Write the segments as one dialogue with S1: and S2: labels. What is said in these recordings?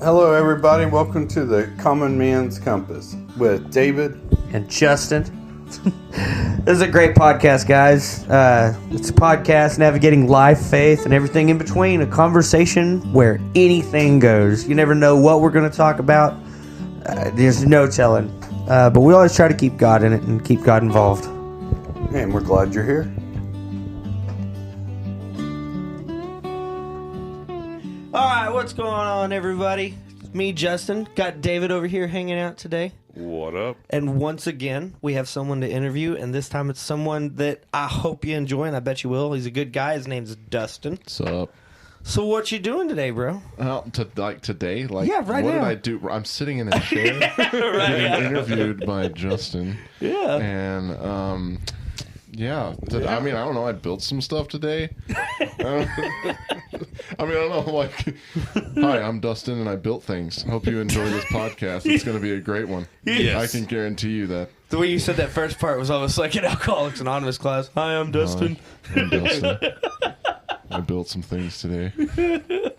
S1: Hello, everybody. Welcome to the Common Man's Compass with David
S2: and Justin. This is a great podcast, guys. It's a podcast navigating life, faith, and everything in between. A conversation where anything goes. You never know what we're going to talk about. There's no telling. But we always try to keep God in it and keep God involved.
S1: And we're glad you're here.
S2: Alright, what's going on, everybody? It's me, Justin. Got David over here hanging out today.
S3: What up?
S2: And once again, we have someone to interview, and this time it's someone that I hope you enjoy, and I bet you will. He's a good guy. His name's Dustin.
S3: What's up?
S2: So what you doing today, bro?
S3: Today?
S2: Yeah, right
S3: what
S2: now.
S3: What did I do? I'm sitting in a chair getting interviewed by Justin.
S2: Yeah.
S3: And, I mean, I don't know. I built some stuff today. I don't know. Like, hi, I'm Dustin, and I built things. Hope you enjoy this podcast. It's going to be a great one.
S2: Yes.
S3: I can guarantee you that.
S2: The way you said that first part was almost like an Alcoholics Anonymous class. Hi, I'm Dustin.
S3: I'm Dustin. I built some things today.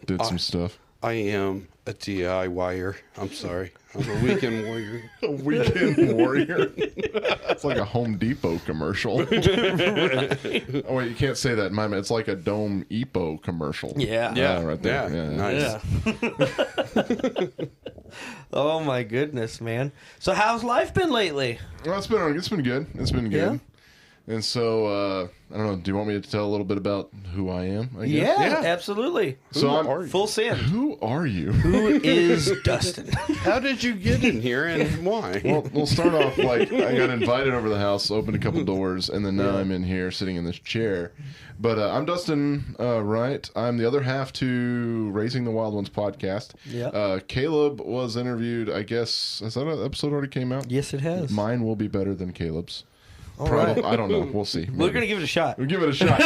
S3: Did some stuff.
S1: I am a DIYer. I'm sorry. I'm a weekend warrior.
S3: A weekend warrior. It's like a Home Depot commercial. Oh wait, you can't say that. It's like a Dome Epo commercial.
S2: Yeah.
S3: Right there.
S1: Yeah. Nice.
S2: Yeah. Oh my goodness, man. So how's life been lately?
S3: Well, it's been good. It's been good.
S2: Yeah?
S3: And so, I don't know. Do you want me to tell a little bit about who I am? I guess?
S2: Yeah, absolutely.
S3: So
S1: are you?
S2: Full send.
S3: Who are you?
S2: Who is Dustin?
S1: How did you get in here and why?
S3: Well, we'll start off like I got invited over the house, opened a couple doors, and then now I'm in here sitting in this chair. But I'm Dustin Wright. I'm the other half to Raising the Wild Ones podcast.
S2: Yeah.
S3: Caleb was interviewed, I guess. Has that episode already came out?
S2: Yes, it has.
S3: Mine will be better than Caleb's.
S2: All right.
S3: I don't know. We'll see.
S2: We're going to give it a shot.
S3: We'll give it a shot.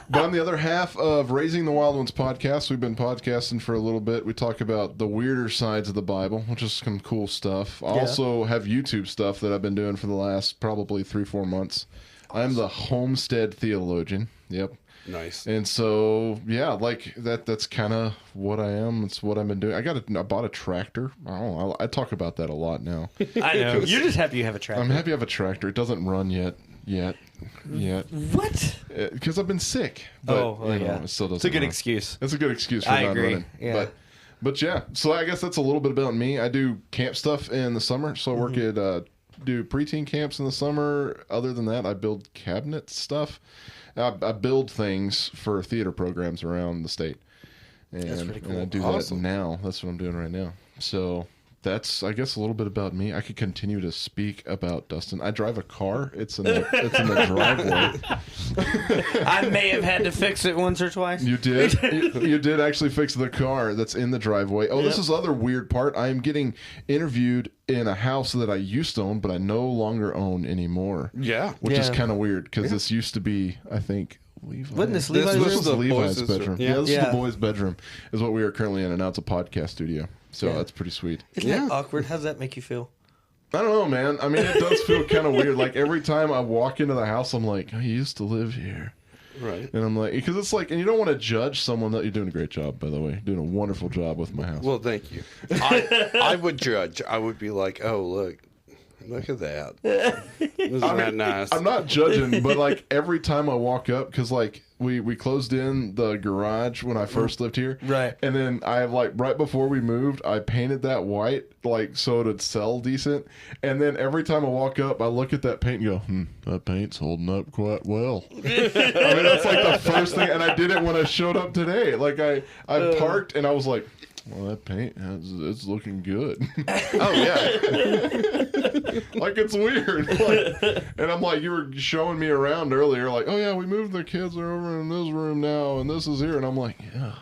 S3: But I'm the other half of Raising the Wild Ones podcast. We've been podcasting for a little bit. We talk about the weirder sides of the Bible, which is some cool stuff. I also have YouTube stuff that I've been doing for the last probably 3-4 months. Awesome. I'm the Homestead Theologian. Yep.
S1: Nice.
S3: And so, yeah, like that's kind of what I am. It's what I've been doing. I bought a tractor. I don't know. I talk about that a lot now.
S2: I know. You're just happy you have a tractor.
S3: I'm happy I have a tractor. It doesn't run yet.
S2: What?
S3: Because I've been sick. But, it still doesn't
S2: It's a good
S3: run.
S2: excuse.
S3: It's a good excuse for
S2: I
S3: not
S2: agree.
S3: running.
S2: Yeah.
S3: But yeah, so I guess that's a little bit about me. I do camp stuff in the summer. So I work at do preteen camps in the summer. Other than that, I build cabinet stuff. I build things for theater programs around the state.
S2: That's pretty cool.
S3: And I do that now. That's what I'm doing right now. So that's, I guess, a little bit about me. I could continue to speak about Dustin. I drive a car. It's in the driveway.
S2: I may have had to fix it once or twice.
S3: You did? You did actually fix the car that's in the driveway. Oh, This is the other weird part. I am getting interviewed in a house that I used to own, but I no longer own anymore.
S1: Yeah.
S3: Which is kind of weird, because this used to be, I think, Levi's.
S2: Wasn't this Levi's
S3: This
S2: room?
S3: was Levi's bedroom.
S1: Yeah.
S3: This is the boys' bedroom, is what we are currently in, and now it's a podcast studio. So that's pretty sweet.
S2: Isn't that awkward? How does that make you feel?
S3: I don't know, man. I mean, it does feel kind of weird. Like, every time I walk into the house, I'm like, I used to live here.
S1: Right.
S3: And I'm like, because it's like, and you don't want to judge someone that you're doing a great job, by the way. You're doing a wonderful job with my house.
S1: Well, thank you. I would judge. I would be like, oh, look at that. Isn't that nice?
S3: I'm not judging, but like every time I walk up, because like we closed in the garage when I first lived here,
S2: right?
S3: And then I like right before we moved, I painted that white like so it'd sell decent. And then every time I walk up, I look at that paint and go, that paint's holding up quite well. I mean, that's like the first thing, and I did it when I showed up today. Like I parked and I was like, well, that paint, it's looking good.
S1: Oh, yeah.
S3: Like, it's weird. Like, and I'm like, you were showing me around earlier, like, oh, yeah, we moved the kids. They're over in this room now, and this is here. And I'm like, yeah,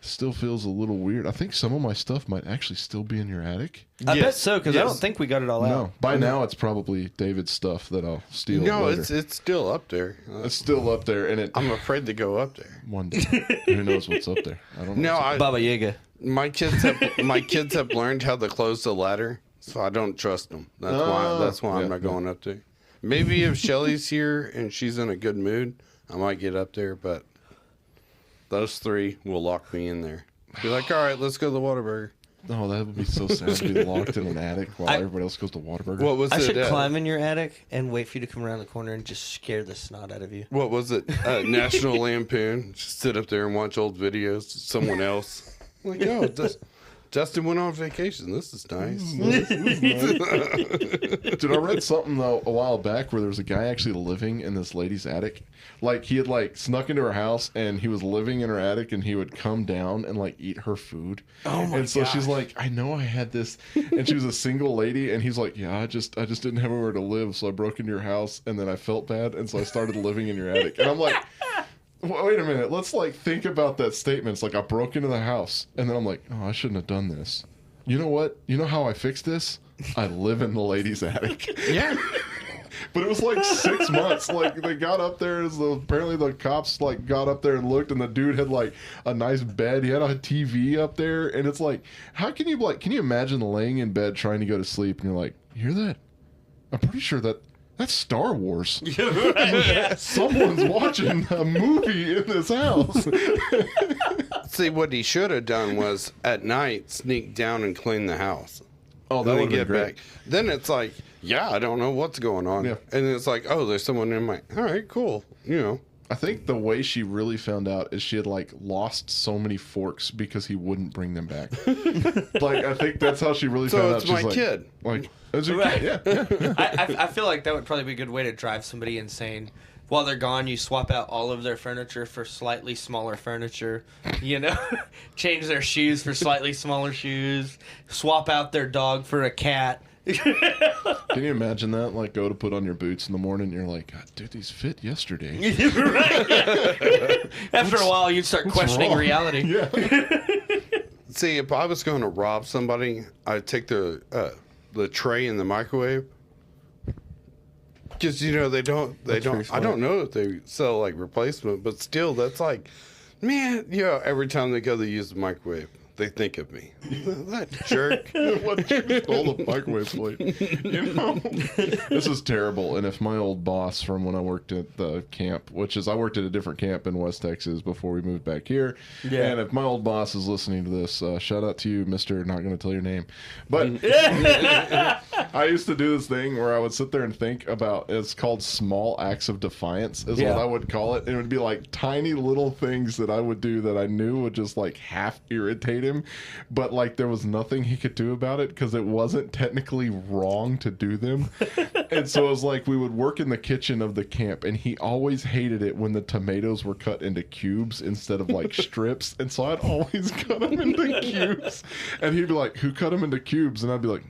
S3: still feels a little weird. I think some of my stuff might actually still be in your attic.
S2: I bet so, because I don't think we got it all out.
S3: No, by now it's probably David's stuff that I'll steal later.
S1: It's still up there.
S3: It's still up there, and
S1: I'm afraid to go up there.
S3: One day. Who knows what's up there? I don't know.
S2: Baba Yaga.
S1: My kids have learned how to close the ladder, so I don't trust them. That's why I'm not going up there. Maybe if Shelly's here and she's in a good mood, I might get up there, but those three will lock me in there. Be like, all right, let's go to the Whataburger.
S3: Oh, that would be so sad to be locked in an attic while everybody else goes to Whataburger.
S1: What was
S2: I
S1: it?
S2: should climb in your attic and wait for you to come around the corner and just scare the snot out of you.
S1: What was it? National Lampoon. Just sit up there and watch old videos. Someone else. Like, oh, Dustin went on vacation. This is nice.
S3: Dude, I read something though a while back where there was a guy actually living in this lady's attic. Like he had like snuck into her house and he was living in her attic and he would come down and like eat her food.
S2: Oh my
S3: And so
S2: gosh.
S3: she's like, I know I had this, and she was a single lady, and he's like, yeah, I just didn't have anywhere to live, so I broke into your house, and then I felt bad, and so I started living in your attic. And I'm like, wait a minute, let's like think about that statement. It's like I broke into the house, and then I'm like, oh, I shouldn't have done this. You know what? You know how I fixed this? I live in the lady's attic.
S1: Yeah.
S3: But it was like 6 months. Like they got up there, apparently the cops like got up there and looked, and the dude had like a nice bed. He had a TV up there, and it's like, how can you can you imagine laying in bed trying to go to sleep, and you're like, you hear that? I'm pretty sure that's Star Wars. Someone's watching a movie in this house.
S1: See, what he should have done was at night sneak down and clean the house.
S3: Oh, that
S1: Then
S3: would
S1: get
S3: get great.
S1: back. Then it's like, yeah, I don't know what's going on.
S3: Yeah.
S1: And it's like, oh, there's someone in my. All right, cool. You know.
S3: I think the way she really found out is she had like lost so many forks because he wouldn't bring them back. Like I think that's how she really found out.
S1: So it's my
S3: She's
S1: kid.
S3: Like, it's your
S2: Right.
S3: kid. Yeah.
S2: I feel like that would probably be a good way to drive somebody insane. While they're gone, you swap out all of their furniture for slightly smaller furniture. You know, change their shoes for slightly smaller shoes. Swap out their dog for a cat.
S3: Can you imagine that? Like, go to put on your boots in the morning, and you're like, God, dude, these fit yesterday.
S2: Right. After a while, you'd start questioning
S3: wrong?
S2: reality.
S3: Yeah.
S1: See, if I was going to rob somebody, I'd take the tray in the microwave. Because they don't. I don't know if they sell like replacement, but still, that's like, man, every time they go to use the microwave, they think of me. That jerk.
S3: What you stole the microwave plate? You know, this is terrible. And if my old boss from when I worked at the camp, which is I worked at a different camp in West Texas before we moved back here, and if my old boss is listening to this, shout out to you, Mister. Not going to tell your name, but I used to do this thing where I would sit there and think about. It's called small acts of defiance, is what I would call it. And it would be like tiny little things that I would do that I knew would just like half irritate him, but like there was nothing he could do about it because it wasn't technically wrong to do them. And so it was like we would work in the kitchen of the camp, and he always hated it when the tomatoes were cut into cubes instead of like strips. And so I'd always cut them into cubes, and he'd be like, who cut them into cubes? And I'd be like,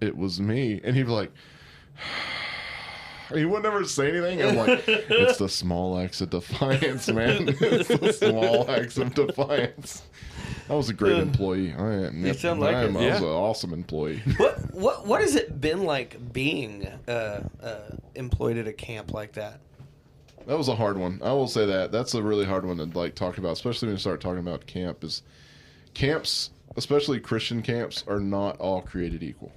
S3: it was me. And he'd be like, he would never say anything. I'm like, it's the small acts of defiance, man. It's the small acts of defiance. I was a great employee.
S2: You sound like it.
S3: I was an awesome employee.
S2: What has it been like being employed at a camp like that?
S3: That was a hard one. I will say that. That's a really hard one to like talk about, especially when you start talking about camps, especially Christian camps, are not all created equal.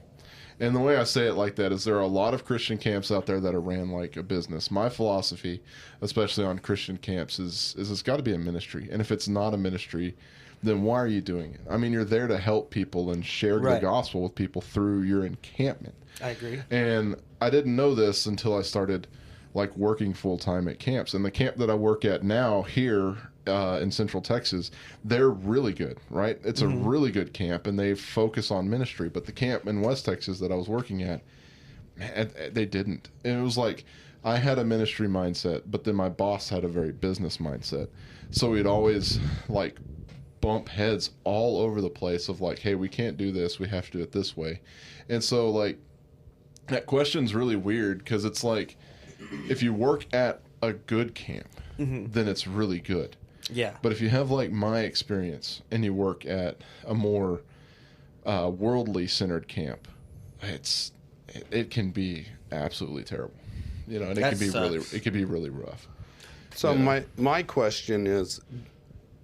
S3: And the way I say it like that is there are a lot of Christian camps out there that are ran like a business. My philosophy, especially on Christian camps, is it's got to be a ministry. And if it's not a ministry, then why are you doing it? I mean, you're there to help people and share the gospel with people through your encampment.
S2: I agree.
S3: And I didn't know this until I started like working full time at camps. And the camp that I work at now here in Central Texas, they're really good, right? It's a really good camp, and they focus on ministry. But the camp in West Texas that I was working at, man, they didn't. And it was like I had a ministry mindset, but then my boss had a very business mindset. So we'd always like bump heads all over the place of like, hey, we can't do this, we have to do it this way. And so like that question's really weird because it's like if you work at a good camp, then it's really good.
S2: Yeah.
S3: But if you have like my experience and you work at a more worldly centered camp, it can be absolutely terrible. You know, and it can be really rough.
S1: So my question is,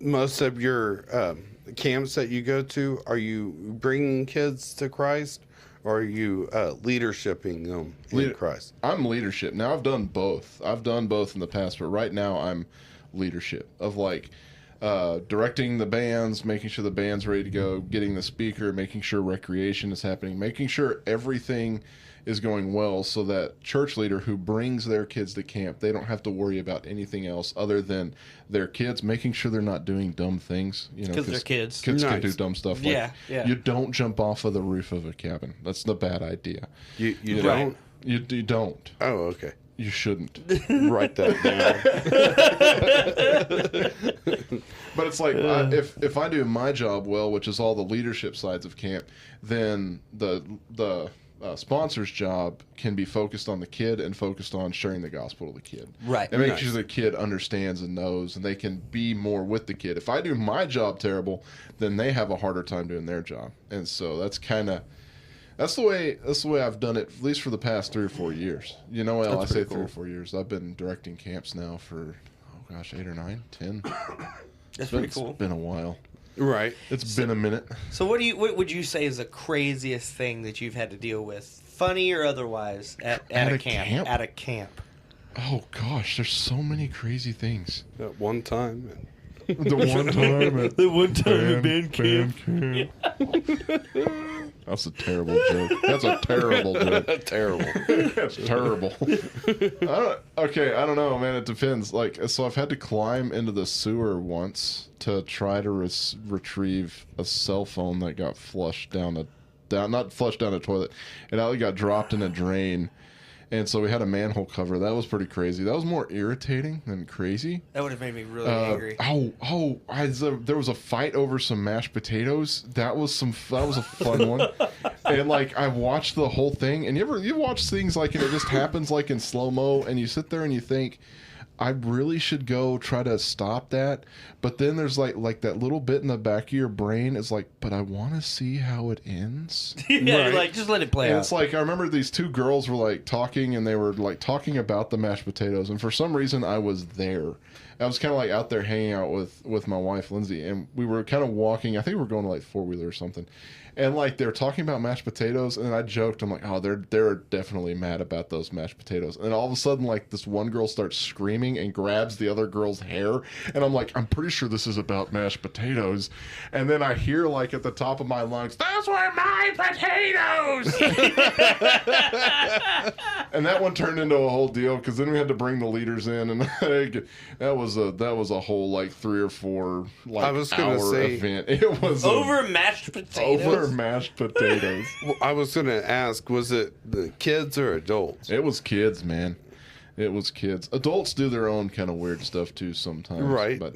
S1: most of your camps that you go to, are you bringing kids to Christ, or are you leadershiping them in Christ?
S3: I'm leadership. Now, I've done both. I've done both in the past, but right now I'm leadership of like, directing the bands, making sure the band's ready to go, getting the speaker, making sure recreation is happening, making sure everything is going well, so that church leader who brings their kids to camp, they don't have to worry about anything else other than their kids, making sure they're not doing dumb things.
S2: Because they're kids.
S3: Kids
S1: Nice.
S3: can do dumb stuff. Like,
S2: Yeah.
S3: You don't jump off of the roof of a cabin. That's the bad idea.
S1: You
S3: know?
S1: don't?
S3: You don't.
S1: Oh, okay.
S3: You shouldn't.
S1: Write that down.
S3: But it's like, if I do my job well, which is all the leadership sides of camp, then the sponsor's job can be focused on the kid and focused on sharing the gospel to the kid.
S2: Right.
S3: And making
S1: Nice.
S3: sure the kid understands and knows, and they can be more with the kid. If I do my job terrible, then they have a harder time doing their job. And so that's the way I've done it, at least for the past 3 or 4 years. You know, well, I say 3 or 4 years. I've been directing camps now for, 8 or 9, 10.
S2: That's pretty cool.
S3: It's been a while.
S1: Right.
S3: It's been a minute.
S2: So what would you say is the craziest thing that you've had to deal with, funny or otherwise, at a camp? At a camp.
S3: Oh gosh, there's so many crazy things.
S1: At one time.
S3: The one time at
S2: band
S3: camp. That's a terrible joke. That's a terrible joke.
S1: Terrible.
S3: That's terrible. I don't know, man. It depends. Like, so I've had to climb into the sewer once to try to retrieve a cell phone that got flushed not flushed down a toilet. It actually got dropped in a drain. And so we had a manhole cover. That was pretty crazy. That was more irritating than crazy.
S2: That would have made me really angry.
S3: There was a fight over some mashed potatoes. That was a fun one. And like, I watched the whole thing. And you watch things like, and it just happens like in slow mo, and you sit there and you think, I really should go try to stop that. But then there's like that little bit in the back of your brain is like, but I want to see how it ends.
S2: Yeah, right. Like, just let it play
S3: And
S2: out.
S3: it's like, I remember these 2 girls were like talking, and they were like talking about the mashed potatoes. And for some reason I was there. I was kind of like out there hanging out with my wife, Lindsay, and we were kind of walking. I think we were going to like 4-wheeler or something. And like, they're talking about mashed potatoes, and I joked, I'm like, oh, they're definitely mad about those mashed potatoes. And all of a sudden, like, this one girl starts screaming and grabs the other girl's hair, and I'm like, I'm pretty sure this is about mashed potatoes. And then I hear, like, at the top of my lungs, those were my potatoes. And that one turned into a whole deal, because then we had to bring the leaders in, and that was a whole like 3 or 4 like
S1: I was gonna
S3: hour
S1: say,
S3: event. It was
S2: over mashed potatoes.
S3: over mashed potatoes.
S1: Well, I was going to ask, was it the kids or adults?
S3: It was kids, man. It was kids. Adults do their own kind of weird stuff too sometimes.
S1: Right.
S3: But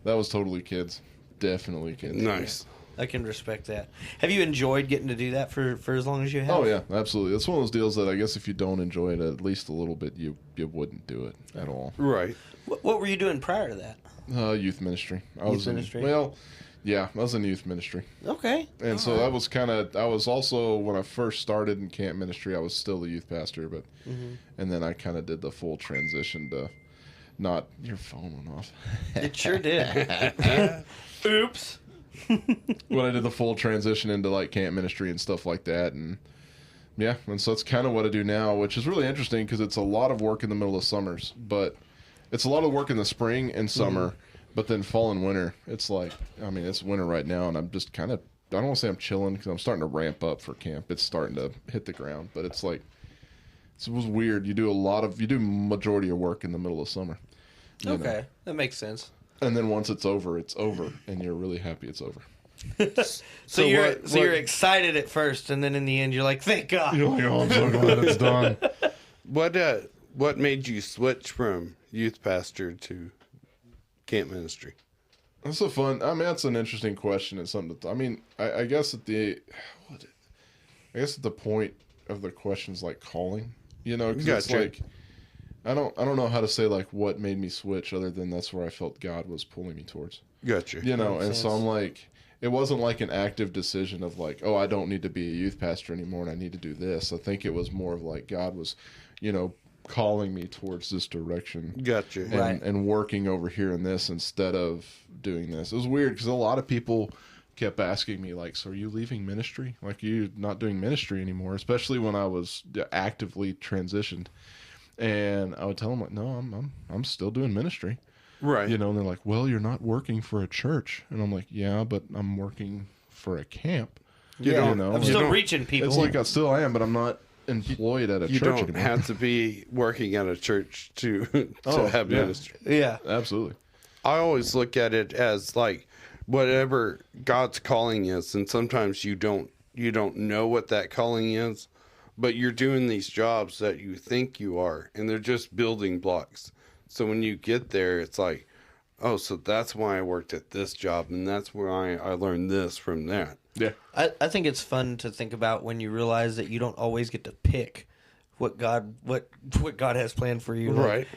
S3: that was totally kids. Definitely kids.
S1: Nice.
S2: I can respect that. Have you enjoyed getting to do that for as long as you have?
S3: Oh yeah, absolutely. It's one of those deals that I guess if you don't enjoy it at least a little bit, you wouldn't do it at all.
S1: Right.
S2: What were you doing prior to that?
S3: Youth ministry. I was in youth ministry.
S2: Okay.
S3: And so that was I was also, when I first started in camp ministry, I was still the youth pastor, but, and then I kind of did the full transition to your phone went off.
S2: It sure did. Oops.
S3: When I did the full transition into like camp ministry and stuff like that. And yeah, and so that's kind of what I do now, which is really interesting because it's a lot of work in the middle of summers, but it's a lot of work in the spring and summer. But then fall and winter, it's like, I mean, it's winter right now, and I'm just kind of, I don't want to say I'm chilling because I'm starting to ramp up for camp. It's starting to hit the ground, but it's like, it was weird. You do majority of work in the middle of summer. You know?
S2: That makes sense.
S3: And then once it's over, and you're really happy it's over.
S2: So you're excited at first, and then in the end, you're like, thank God.
S3: You're like, oh, I'm so glad it's done.
S1: What made you switch from youth pastor to camp ministry?
S3: That's that's an interesting question. It's something I guess at the point of the question is like calling, because it's like, I don't know how to say like what made me switch other than that's where I felt God was pulling me towards.
S1: Gotcha.
S3: And so I'm like, it wasn't like an active decision of like, oh, I don't need to be a youth pastor anymore and I need to do this. I think it was more of like God was, calling me towards this direction.
S1: Gotcha.
S3: And working over here in this instead of doing this. It was weird because a lot of people kept asking me like, so are you leaving ministry? Like, are you not doing ministry anymore? Especially when I was actively transitioned. And I would tell them like, no, I'm still doing ministry.
S1: Right.
S3: You know, and they're like, well, you're not working for a church. And I'm like, yeah, but I'm working for a camp.
S1: Yeah.
S3: You know,
S2: I'm still reaching people.
S3: it's like I still am, but I'm not employed at a
S1: You
S3: church
S1: don't
S3: anymore.
S1: have to be working at a church to have
S3: yeah.
S1: ministry.
S2: Yeah.
S3: Absolutely.
S1: I always look at it as like whatever God's calling is, and sometimes you don't know what that calling is, but you're doing these jobs that you think you are, and they're just building blocks. So when you get there, it's like, oh, so that's why I worked at this job, and that's where I learned this from that.
S3: Yeah.
S2: I think it's fun to think about when you realize that you don't always get to pick what God has planned for you.
S1: Right.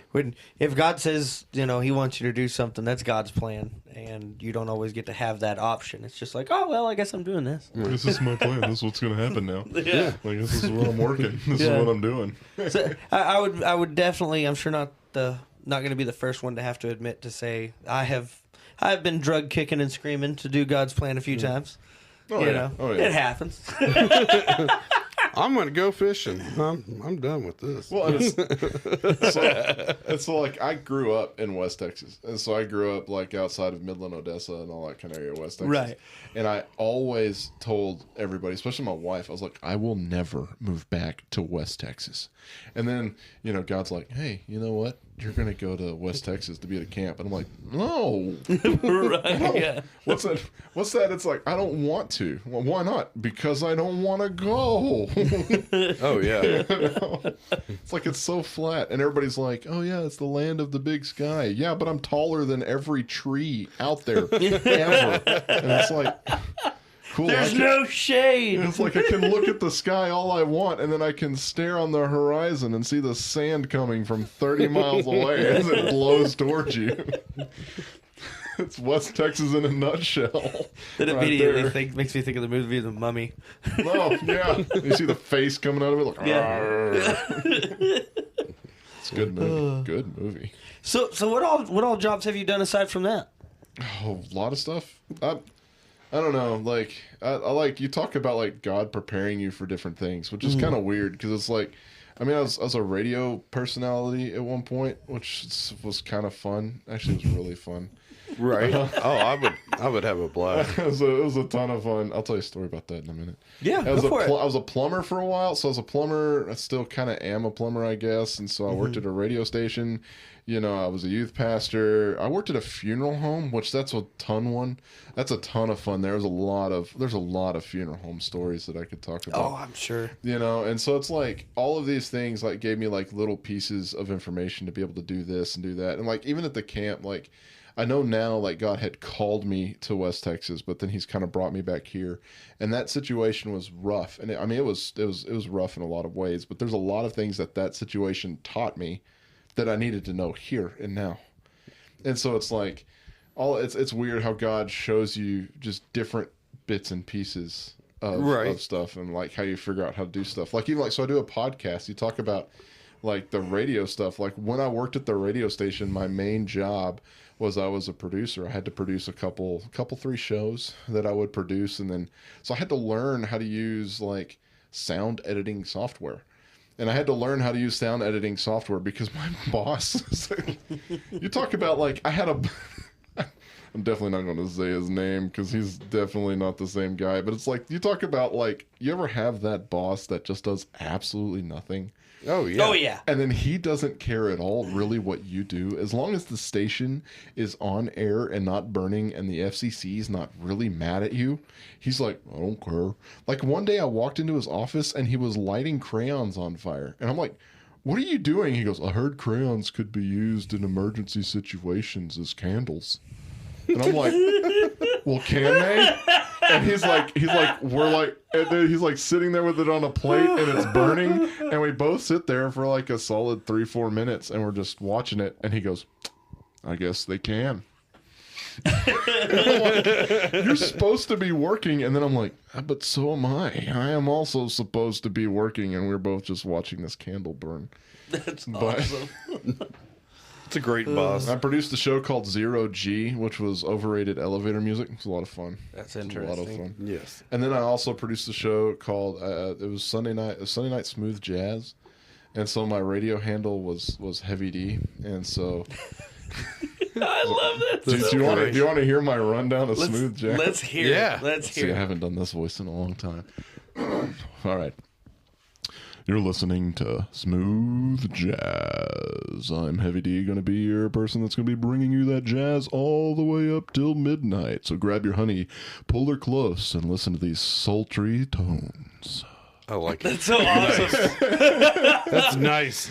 S2: If God says, you know, he wants you to do something, that's God's plan, and you don't always get to have that option. It's just like, oh well, I guess I'm doing this.
S3: This is my plan. This is what's going to happen now.
S2: Yeah.
S3: Like, this is what I'm working. This
S2: Yeah.
S3: is what I'm doing.
S2: So I would definitely. I'm sure not going to be the first one to have to admit to say I've been drug kicking and screaming to do God's plan a few times.
S3: Oh,
S2: You
S3: yeah.
S2: know,
S3: Oh, yeah.
S2: it happens.
S1: I'm gonna go fishing. I'm done with this.
S3: Well, it's like I grew up in West Texas, and so I grew up like outside of Midland, Odessa, and all that kind of area, West Texas.
S2: Right.
S3: And I always told everybody, especially my wife, I was like, I will never move back to West Texas. And then, you know, God's like, hey, you know what? You're gonna go to West Texas to be at a camp, and I'm like, no.
S2: Right. Yeah.
S3: What's that? What's that? It's like I don't want to. Well, why not? Because I don't want to go.
S1: Oh yeah.
S3: It's like it's so flat, and everybody's like, "Oh yeah, it's the land of the big sky." Yeah, but I'm taller than every tree out there ever, and it's like, cool.
S2: There's no shade.
S3: It's like I can look at the sky all I want, and then I can stare on the horizon and see the sand coming from 30 miles away as it blows towards you. It's West Texas in a nutshell.
S2: That
S3: right
S2: immediately
S3: there.
S2: makes me think of the movie The Mummy.
S3: Oh, yeah. You see the face coming out of it? Like,
S2: Yeah.
S3: It's a good movie. Good movie.
S2: So what all jobs have you done aside from that?
S3: Oh, a lot of stuff. I don't know. Like, I like, you talk about, like, God preparing you for different things, which is kind of weird because it's like, I mean, I was a radio personality at one point, which was kind of fun. Actually, it was really fun.
S1: Right. Oh, I would have a blast.
S3: It was a ton of fun. I'll tell you a story about that in a minute.
S2: Yeah,
S3: I was,
S2: go for it.
S3: I was a plumber for a while, so I was a plumber. I still kind of am a plumber, I guess. And so I worked at a radio station. You know, I was a youth pastor. I worked at a funeral home, which that's a ton of fun. There's a lot of funeral home stories that I could talk about.
S2: Oh, I'm sure.
S3: You know, and so it's like all of these things like gave me like little pieces of information to be able to do this and do that. And like even at the camp, like I know now like God had called me to West Texas, but then he's kind of brought me back here. And that situation was rough. And it was rough in a lot of ways, but there's a lot of things that situation taught me that I needed to know here and now. And so it's like it's weird how God shows you just different bits and pieces of stuff and like how you figure out how to do stuff. Like even like, so I do a podcast. You talk about like the radio stuff. Like when I worked at the radio station, my main job was I was a producer. I had to produce a couple 3 shows that I would produce. And then, so I had to learn how to use like sound editing software. And I had to learn how to use sound editing software because my boss, you talk about like, I'm definitely not going to say his name because he's definitely not the same guy. But it's like, you talk about like, you ever have that boss that just does absolutely nothing?
S1: Oh yeah.
S2: Oh yeah.
S3: And then he doesn't care at all really what you do. As long as the station is on air and not burning and the FCC is not really mad at you, he's like, I don't care. Like one day I walked into his office and he was lighting crayons on fire. And I'm like, what are you doing? He goes, I heard crayons could be used in emergency situations as candles. And I'm like, well, can they? And he's like, we're like, and then he's like sitting there with it on a plate and it's burning. And we both sit there for like a solid 3-4 minutes and we're just watching it. And he goes, I guess they can. And I'm like, you're supposed to be working. And then I'm like, but so am I. I am also supposed to be working. And we're both just watching this candle burn.
S2: That's awesome.
S1: It's a great boss.
S3: I produced a show called Zero G, which was overrated elevator music. It was a lot of fun.
S2: That's
S3: It was a lot of fun.
S1: Yes.
S3: And then I also produced a show called it was Sunday Night Smooth Jazz, and so my radio handle was Heavy D, and so
S2: I love that.
S3: Do you want to hear my rundown of smooth jazz?
S2: Let's hear it. Let's hear it.
S3: I haven't done this voice in a long time. All right. You're listening to Smooth Jazz. I'm Heavy D, going to be your person that's going to be bringing you that jazz all the way up till midnight. So grab your honey, pull her close, and listen to these sultry tones.
S1: I like it.
S2: That's so awesome.
S1: That's nice.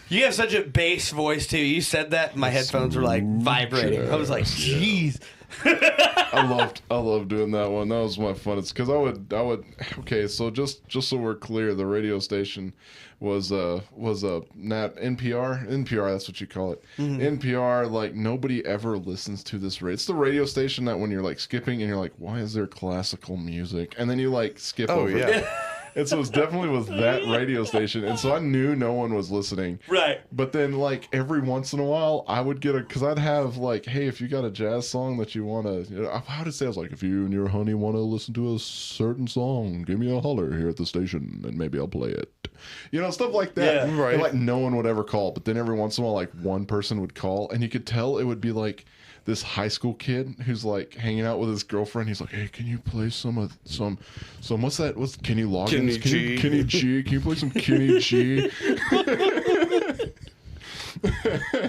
S2: You have such a bass voice too. You said that, my headphones were like vibrating. I was like, jeez.
S3: I loved doing that one. That was my funnest because I would. Okay, so just so we're clear, the radio station was a NPR. That's what you call it. Mm-hmm. NPR. Like nobody ever listens to this. It's the radio station that when you're like skipping and you're like, why is there classical music? And then you like skip over.
S1: Yeah.
S3: it. And so it definitely was that radio station. And so I knew no one was listening.
S2: Right.
S3: But then, like, every once in a while, I would get because I'd have, like, hey, if you got a jazz song that you want to, how did it say? I was like, if you and your honey want to listen to a certain song, give me a holler here at the station and maybe I'll play it. Stuff like that.
S2: Yeah.
S1: Right.
S3: And, like, no one would ever call. But then every once in a while, like, one person would call and you could tell it would be like, this high school kid who's like hanging out with his girlfriend. He's like, "Hey, can you play some what's that? What's Kenny Loggins? Kenny G? Can you play some Kenny G?"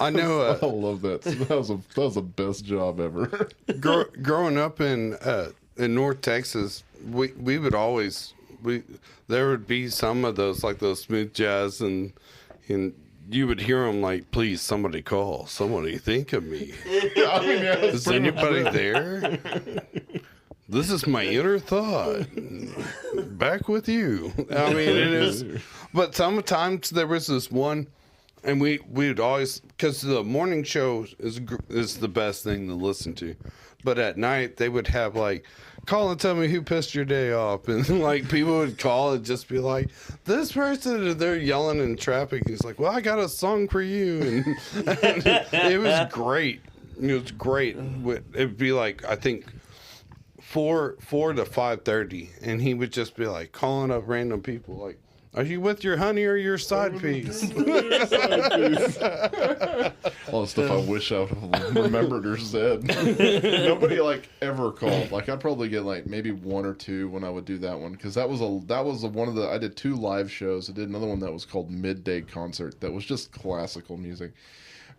S1: I know.
S3: I love that. That was the best job ever.
S1: Growing up in North Texas, we would always there would be some of those like those smooth jazz and you would hear them like, please, somebody call. Somebody think of me. Is anybody there? This is my inner thought. Back with you. I mean, it is. But sometimes there was this one, and we would always, because the morning show is the best thing to listen to. But at night, they would have like, call and tell me who pissed your day off. And like people would call and just be like, this person, they're yelling in traffic. He's like, well, I got a song for you. And it was great. It was great. It'd be like, I think 4 to 5:30. And he would just be like calling up random people like, are you with your honey or your side piece?
S3: All the stuff I wish I would have remembered or said. Nobody like ever called. Like I'd probably get like maybe one or two when I would do that one because that was one of the. I did 2 live shows. I did another one that was called Midday Concert that was just classical music,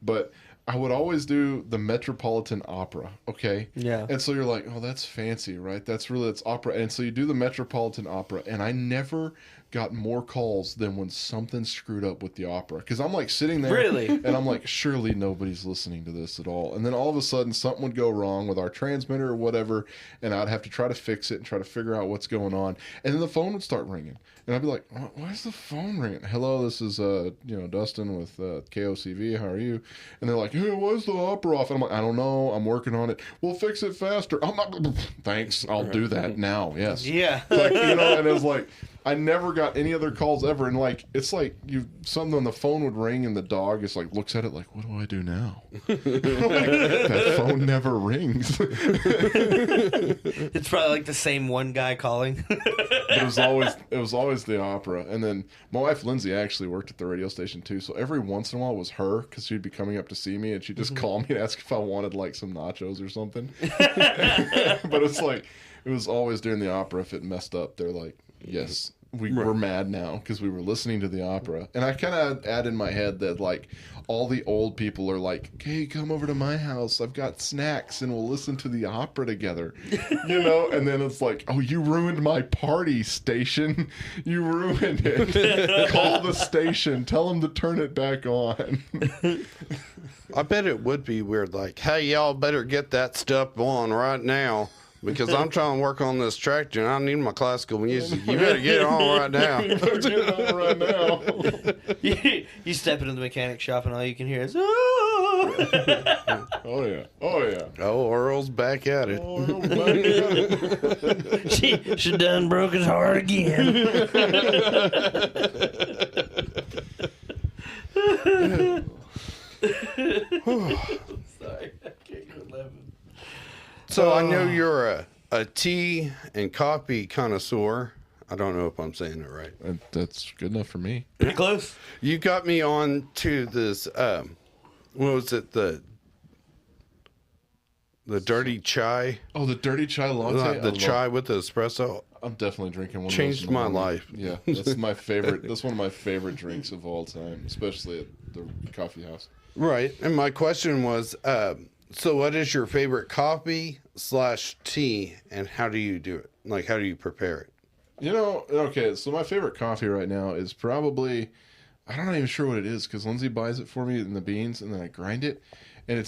S3: but I would always do the Metropolitan Opera, okay?
S2: Yeah.
S3: And so you're like, oh, that's fancy, right? That's opera. And so you do the Metropolitan Opera, and I never got more calls than when something screwed up with the opera. Because I'm like sitting there,
S2: really?
S3: And I'm like, surely nobody's listening to this at all. And then all of a sudden something would go wrong with our transmitter or whatever, and I'd have to try to fix it and try to figure out what's going on. And then the phone would start ringing. And I'd be like, why is the phone ringing? Hello, this is Dustin with KOCV. How are you? And they're like, hey, why is the opera off? And I'm like, I don't know. I'm working on it. We'll fix it faster. I'm not. Thanks. I'll do that now. Yes.
S2: Yeah.
S3: Like, and it was like, I never got any other calls ever. And like, it's like something on the phone would ring and the dog is like, looks at it like, what do I do now? Like, that phone never rings.
S2: It's probably like the same one guy calling.
S3: But it was always the opera. And then my wife Lindsay actually worked at the radio station too. So every once in a while it was her because she'd be coming up to see me and she'd just call me and ask if I wanted like some nachos or something. But it's like, it was always during the opera. If it messed up, they're like, yes, we're mad now because we were listening to the opera. And I kind of add in my head that like all the old people are like, hey, come over to my house. I've got snacks and we'll listen to the opera together. And then it's like, oh, you ruined my party, station. You ruined it. Call the station. Tell them to turn it back on.
S1: I bet it would be weird. Like, hey, y'all better get that stuff on right now. Because I'm trying to work on this tractor and I need my classical music. You better get it on right now.
S3: You better get it on right now.
S2: You step into the mechanic shop and all you can hear is,
S3: oh yeah. Oh yeah.
S1: Oh, Earl's back at it.
S3: Oh, Earl's back at it.
S2: she done broke his heart again. Sorry, I can't quit laughing.
S1: So I know you're a tea and coffee connoisseur. I don't know if I'm saying it right.
S3: That's good enough for me.
S2: Pretty close.
S1: You got me on to this, what was it, the The dirty chai.
S3: Oh, the dirty chai latte.
S1: The chai with the espresso.
S3: I'm definitely drinking one.
S1: Changed
S3: of those
S1: my life.
S3: Yeah, that's my favorite. That's one of my favorite drinks of all time, especially at the coffee house.
S1: Right. And my question was, so what is your favorite coffee/tea, and how do you do it? Like, how do you prepare it?
S3: Okay, so my favorite coffee right now is probably, I'm not even sure what it is because Lindsay buys it for me in the beans, and then I grind it, and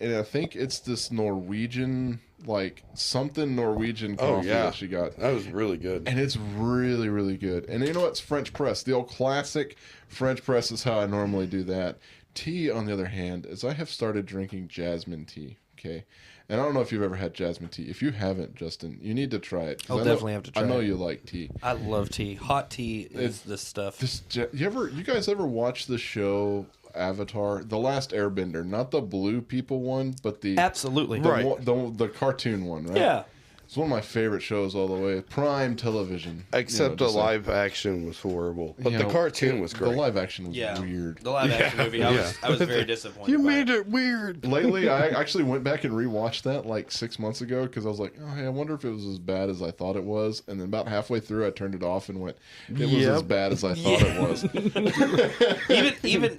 S3: I think it's this Norwegian, like something Norwegian coffee that she got.
S1: That was really good.
S3: And it's really, really good. And you know what's French press? The old classic French press is how I normally do that. Tea, on the other hand, is I have started drinking jasmine tea. Okay. And I don't know if you've ever had jasmine tea. If you haven't, Justin, you need to try it.
S2: I'll definitely have to try it.
S3: I know you like tea.
S2: I love tea. Hot tea is the stuff.
S3: You guys ever watch the show Avatar, The Last Airbender? Not the blue people one, but the
S2: Absolutely.
S3: the cartoon one, right?
S2: Yeah.
S3: It's one of my favorite shows all the way. Prime television.
S1: Except the live action was horrible. But the cartoon was great.
S3: The live action was weird.
S2: The live action movie, I was very disappointed.
S1: You made it weird.
S3: Lately, I actually went back and rewatched that like 6 months ago because I was like, oh, hey, I wonder if it was as bad as I thought it was. And then about halfway through, I turned it off and went, it was as bad as I thought it was.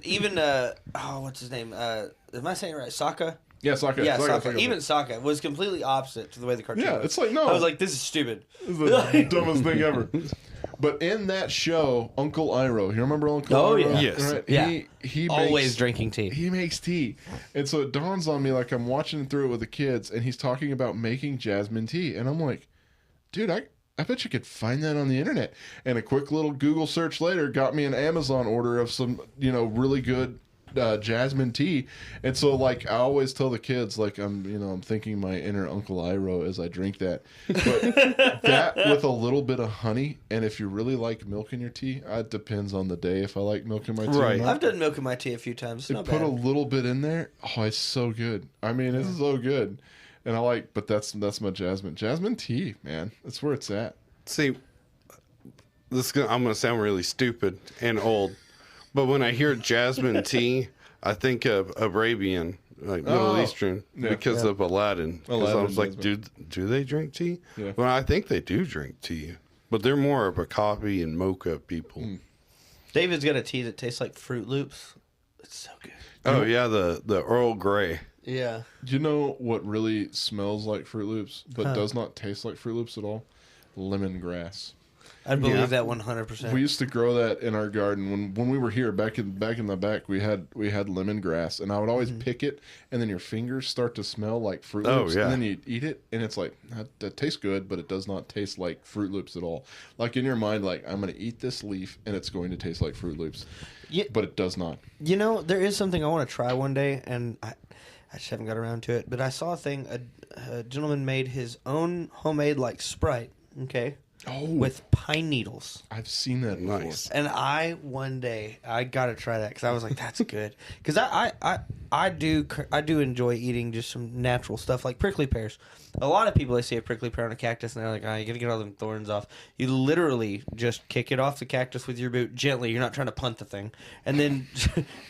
S2: even what's his name? Am I saying it right? Sokka?
S3: Yeah, Sokka.
S2: Yeah, Sokka. Even Sokka was completely opposite to the way the cartoon was.
S3: It's like, no.
S2: I was like, this is stupid.
S3: This is the dumbest thing ever. But in that show, Uncle Iroh, you remember Uncle Iroh?
S2: Yeah.
S1: Yes.
S3: Right?
S2: Yeah.
S3: He
S2: Always
S3: makes,
S2: drinking tea.
S3: He makes tea. And so it dawns on me like I'm watching through it with the kids, and he's talking about making jasmine tea. And I'm like, dude, I bet you could find that on the internet. And a quick little Google search later got me an Amazon order of some, really good jasmine tea. And so like I always tell the kids, like I'm thinking my inner Uncle Iroh as I drink that. But that with a little bit of honey, and if you really like milk in your tea, it depends on the day if I like milk in my tea.
S1: Right.
S2: I've done milk in my tea a few times. It's not
S3: Put
S2: bad.
S3: a little bit in there. Oh, it's so good. I mean, it's so good. And but that's my jasmine tea, man. That's where it's at.
S1: See, I'm going to sound really stupid and old, but when I hear jasmine tea, I think of Arabian, like Middle Eastern, because of Aladdin. Because I was like, do they drink tea?
S3: Yeah.
S1: Well, I think they do drink tea, but they're more of a coffee and mocha people.
S2: David's got a tea that tastes like Fruit Loops. It's so good.
S1: Oh, yeah, the Earl Grey.
S2: Yeah.
S3: Do you know what really smells like Fruit Loops, but does not taste like Fruit Loops at all? Lemongrass.
S2: I believe that 100%.
S3: We used to grow that in our garden when we were here back in the back. We had lemongrass, and I would always pick it, and then your fingers start to smell like Fruit Loops, and then you eat it, and it's like that tastes good, but it does not taste like Fruit Loops at all. Like in your mind, like I'm going to eat this leaf, and it's going to taste like Fruit Loops, but it does not. There
S2: is something I want to try one day, and I just haven't got around to it. But I saw a thing. A gentleman made his own homemade like Sprite. Okay. With pine needles.
S3: I've seen that before.
S1: Nice.
S2: And one day I gotta try that because I was like, that's good. Because I do enjoy eating just some natural stuff like prickly pears. A lot of people, they see a prickly pear on a cactus and they're like, oh, you gotta get all them thorns off. You literally just kick it off the cactus with your boot gently. You're not trying to punt the thing, and then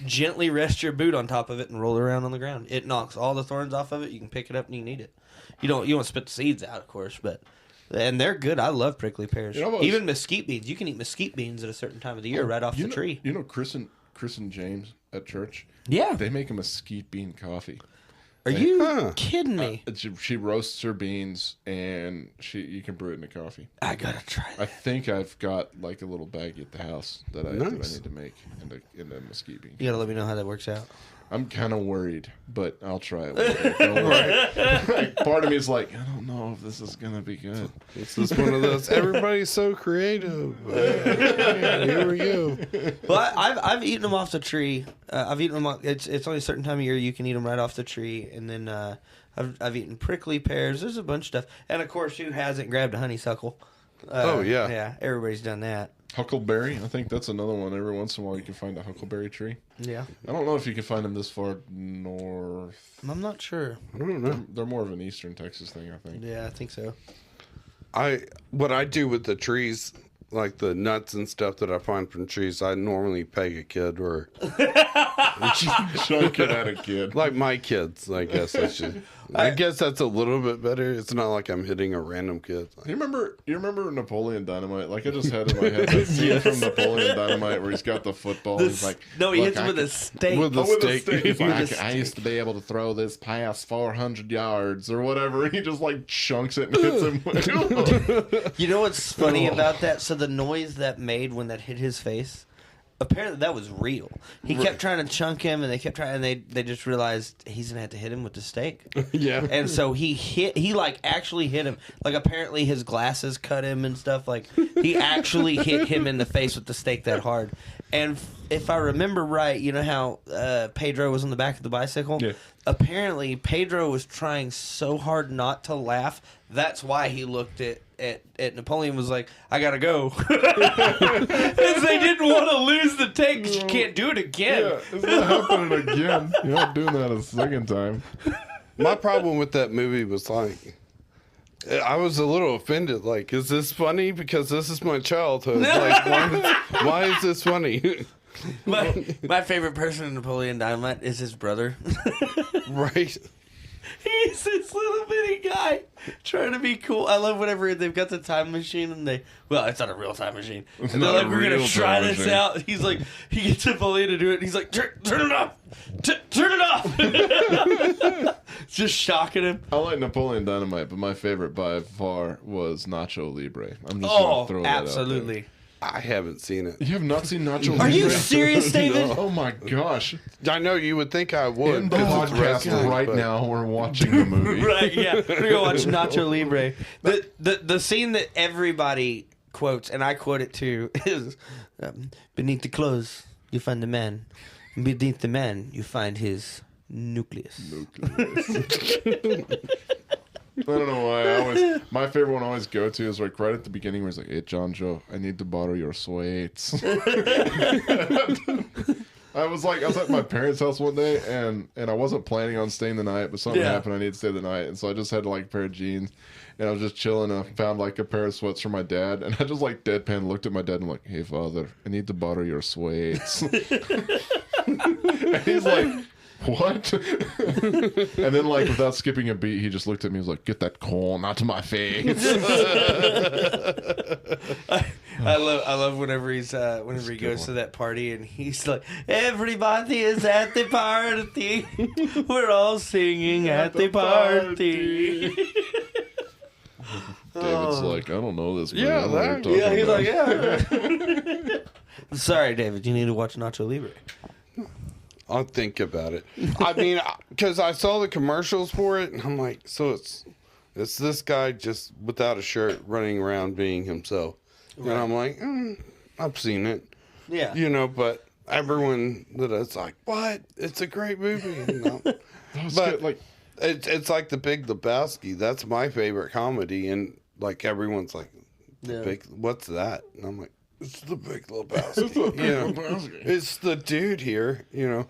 S2: gently rest your boot on top of it and roll it around on the ground. It knocks all the thorns off of it. You can pick it up and you can eat it. You don't spit the seeds out, of course, but. And they're good. I love prickly pears. Even mesquite beans. You can eat mesquite beans at a certain time of the year right off the tree.
S3: You know Chris and James at church?
S2: Yeah.
S3: They make a mesquite bean coffee.
S2: Are you kidding me?
S3: She roasts her beans, and you can brew it into coffee.
S2: I gotta try that.
S3: I think I've got like a little baggie at the house that I need to make into mesquite bean.
S2: You gotta let me know how that works out.
S3: I'm kind of worried, but I'll try it. Don't worry. Part of me is like, I don't know if this is gonna be good.
S1: This is one of those. Everybody's so creative. Here we go.
S2: Well, I've eaten them off the tree. I've eaten them. It's only a certain time of year you can eat them right off the tree, and then I've eaten prickly pears. There's a bunch of stuff, and of course, who hasn't grabbed a honeysuckle? Yeah. Everybody's done that.
S3: Huckleberry, I think that's another one. Every once in a while, you can find a huckleberry tree.
S2: Yeah.
S3: I don't know if you can find them this far north.
S2: I'm not sure.
S1: I don't know.
S3: They're more of an eastern Texas thing, I think.
S2: Yeah, I think so.
S1: What I do with the trees, like the nuts and stuff that I find from trees, I normally peg a kid or
S3: Chunk it at a kid.
S1: like my kids, I guess I should. I guess that's a little bit better. It's not like I'm hitting a random kid.
S3: You remember Napoleon Dynamite? Like I just had in my head that scene from Napoleon Dynamite where he's got the football. He's like,
S2: no, he hits him with a stake.
S1: With a steak.
S3: He's like, I used to be able to throw this past 400 yards or whatever. And he just like chunks it and hits him.
S2: You know what's funny about that? So the noise that made when that hit his face, apparently that was real. He kept trying to chunk him, and they kept trying, and they just realized he's gonna have to hit him with the stake.
S1: Yeah.
S2: And so he like actually hit him. Like apparently his glasses cut him and stuff. Like he actually hit him in the face with the stake that hard. And if I remember right, you know how Pedro was on the back of the bicycle?
S3: Yeah.
S2: Apparently Pedro was trying so hard not to laugh. That's why he looked at Napoleon was like, I gotta go. Because they didn't want to lose the take because you can't do it again.
S3: Yeah, it's not happening again. You're not doing that a second time.
S1: My problem with that movie was like, I was a little offended. Like, is this funny? Because this is my childhood. Like, why is this funny?
S2: My favorite person in Napoleon Dynamite is his brother.
S1: Right.
S2: He's this little bitty guy trying to be cool. I love whenever they've got the time machine and it's not a real time machine. And they're like, we're going to try this out. He's like, he gets Napoleon to do it. And he's like, turn it off. Turn it off. Just shocking him.
S3: I like Napoleon Dynamite, but my favorite by far was Nacho Libre. I'm just going to throw that out
S2: absolutely.
S3: there.
S1: I haven't seen it.
S3: You have not seen Nacho Libre?
S2: Are you serious, David?
S3: Oh my gosh.
S1: I know you would think I would.
S3: In the
S1: 'cause it's
S3: podcast
S1: wrestling,
S3: right
S1: but-
S3: now, we're watching the movie.
S2: Right, yeah. We're going to watch Nacho Libre. The scene that everybody quotes, and I quote it too, is beneath the clothes, you find the man. Beneath the man, you find his nucleus.
S3: I don't know why. My favorite one I always go to is like right at the beginning where he's like, hey, John Joe, I need to borrow your sweats. I was at my parents' house one day and I wasn't planning on staying the night, but something happened. I needed to stay the night. And so I just had like a pair of jeans and I was just chilling and I found like a pair of sweats for my dad. And I just like deadpan looked at my dad and I'm like, hey, father, I need to borrow your sweats. And he's like, what? And then like without skipping a beat, he just looked at me and was like, get that corn out of my face.
S2: I love whenever he goes to that party and he's like, everybody is at the party. We're all singing at the party.
S3: David's like, I don't know this movie.
S1: Yeah,
S3: I don't know what
S1: that-
S3: you're
S2: Yeah,
S3: talking
S2: he's
S3: about.
S2: like, yeah. Sorry, David, you need to watch Nacho Libre.
S1: I'll think about it. I mean, because I saw the commercials for it, and I'm like, so it's this guy just without a shirt running around being himself. Right. And I'm like, I've seen it.
S2: Yeah.
S1: You know, but everyone that is like, what? It's a great movie. You know? But
S3: like,
S1: it's like The Big Lebowski. That's my favorite comedy. And like everyone's like, what's that? And I'm like, it's The Big Lebowski. It's the dude here, you know.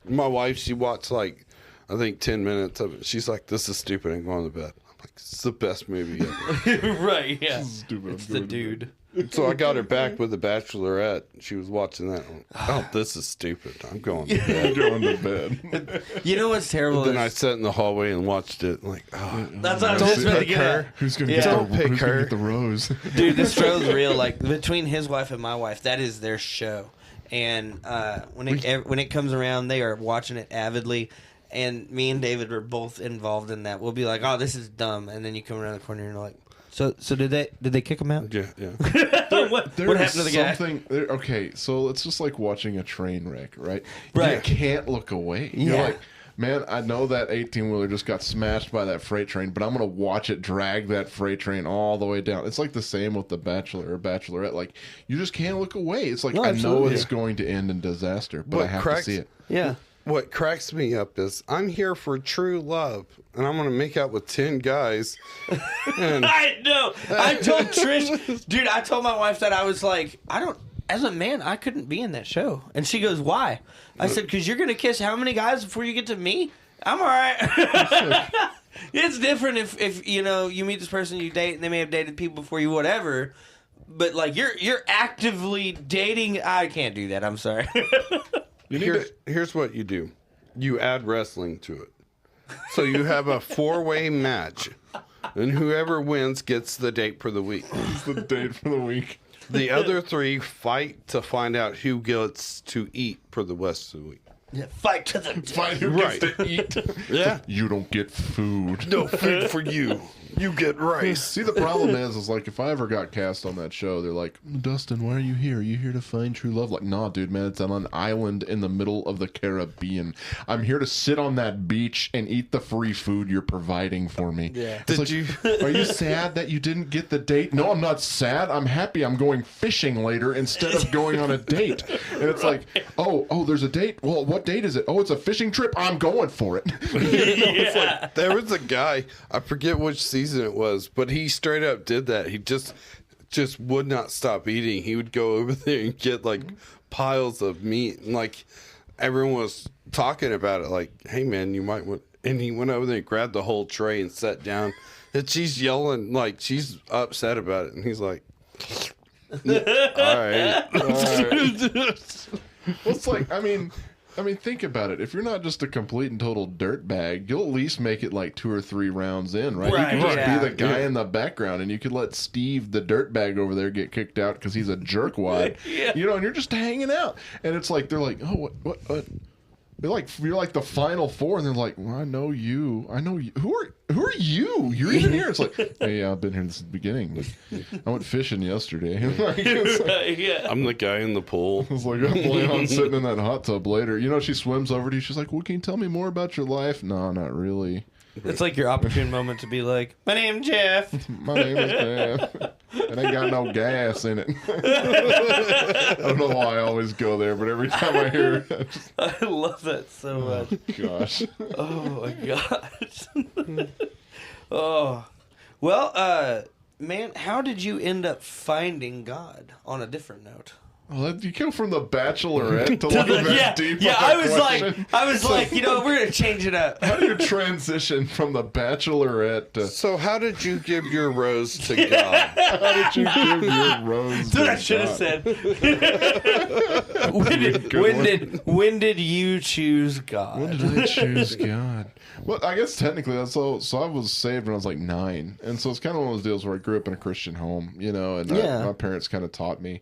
S1: My wife, she watched like, I think 10 minutes of it. She's like, this is stupid. I'm going to bed. I'm like, it's the best movie ever.
S2: Right, yeah.
S3: stupid.
S2: It's the dude.
S1: So I got her back with The Bachelorette. She was watching that. Oh, this is stupid. I'm going to bed.
S3: Going to bed.
S2: You know what's terrible?
S1: Then I sat in the hallway and watched it. Like, oh,
S2: That's what I was just about to get at.
S3: Who's going to
S1: Don't pick
S3: get
S1: her.
S3: the rose?
S2: Dude, this show's real. Like between his wife and my wife, that is their show. And when it comes around, they are watching it avidly. And me and David are both involved in that. We'll be like, "Oh, this is dumb," and then you come around the corner and you're like, "So did they kick him out?"
S1: yeah.
S2: what happened to the guy?
S3: Okay, so it's just like watching a train wreck, right?
S2: Right.
S3: You can't look away. You're like, man, I know that 18-wheeler just got smashed by that freight train, but I'm going to watch it drag that freight train all the way down. It's like the same with The Bachelor or Bachelorette. Like, you just can't look away. It's like,
S2: No,
S3: I know
S2: absolutely.
S3: it's going to end in disaster, but I have to see it.
S2: Yeah.
S1: What cracks me up is I'm here for true love, and I'm going to make out with 10 guys. And
S2: I know. I told Trish, dude, I told my wife that I was like, as a man, I couldn't be in that show. And she goes, why? I said, because you're going to kiss how many guys before you get to me? I'm all right. It's different if you know, you meet this person you date, and they may have dated people before you, whatever. But, like, you're actively dating. I can't do that. I'm sorry.
S1: here's what you do. You add wrestling to it. So you have a 4-way match, and whoever wins gets the date for the week.
S3: It's the date for the week.
S1: The other 3 fight to find out who gets to eat for the rest of the week.
S2: Yeah, fight to the death.
S3: Find who gets to eat.
S1: Yeah.
S3: You don't get food.
S1: No food for you. You get rice.
S3: See, the problem is like if I ever got cast on that show, they're like, Dustin, why are you here? Are you here to find true love? Like, nah, dude, man, it's on an island in the middle of the Caribbean. I'm here to sit on that beach and eat the free food you're providing for me.
S2: Yeah.
S3: Are you sad that you didn't get the date? No, I'm not sad. I'm happy I'm going fishing later instead of going on a date. And it's like, oh, there's a date? Well, what date is it? Oh, it's a fishing trip. I'm going for it.
S1: It's like, there was a guy, I forget which season it was, but he straight up did that. He just would not stop eating. He would go over there and get like piles of meat, and like everyone was talking about it, like, hey man, you might want. And he went over there and grabbed the whole tray and sat down, and she's yelling, like she's upset about it, and he's like, all right.
S3: Well, it's like, I mean, think about it. If you're not just a complete and total dirtbag, you'll at least make it like 2 or 3 rounds in, right?
S2: Right,
S3: You could just
S2: yeah.
S3: be the guy in the background, and you could let Steve, the dirtbag over there, get kicked out because he's a jerkwad.
S2: Yeah.
S3: You know, and you're just hanging out. And it's like, they're like, oh, what? You're like the final 4, and they're like, well, I know you. Who are you? You're even here. It's like, hey, I've been here since the beginning. I went fishing yesterday.
S2: Yeah.
S1: I'm the guy in the pool.
S3: It's like, I'm planning on sitting in that hot tub later. You know, she swims over to you. She's like, well, can you tell me more about your life? No, not really.
S2: It's like your opportune moment to be like, my name's Jeff.
S3: My name is Dan. It ain't got no gas in it. I don't know why I always go there, but every time I hear it,
S2: I love that so much.
S3: gosh.
S2: Oh my gosh. Oh. Well, man, how did you end up finding God on a different note?
S3: Well, you go from the Bachelorette to like that deep.
S2: Yeah,
S3: of a question.
S2: I was like, you know, we're gonna change it up.
S3: How do you transition from the Bachelorette to?
S1: So how did you give your rose to God?
S3: How did you give your rose?
S2: That's what
S3: to
S2: I should have
S3: God?
S2: said. When did you choose God?
S3: When did I choose God? Well, I guess technically that's so I was saved when I was like 9, and so it's kind of one of those deals where I grew up in a Christian home, you know, and my parents kind of taught me,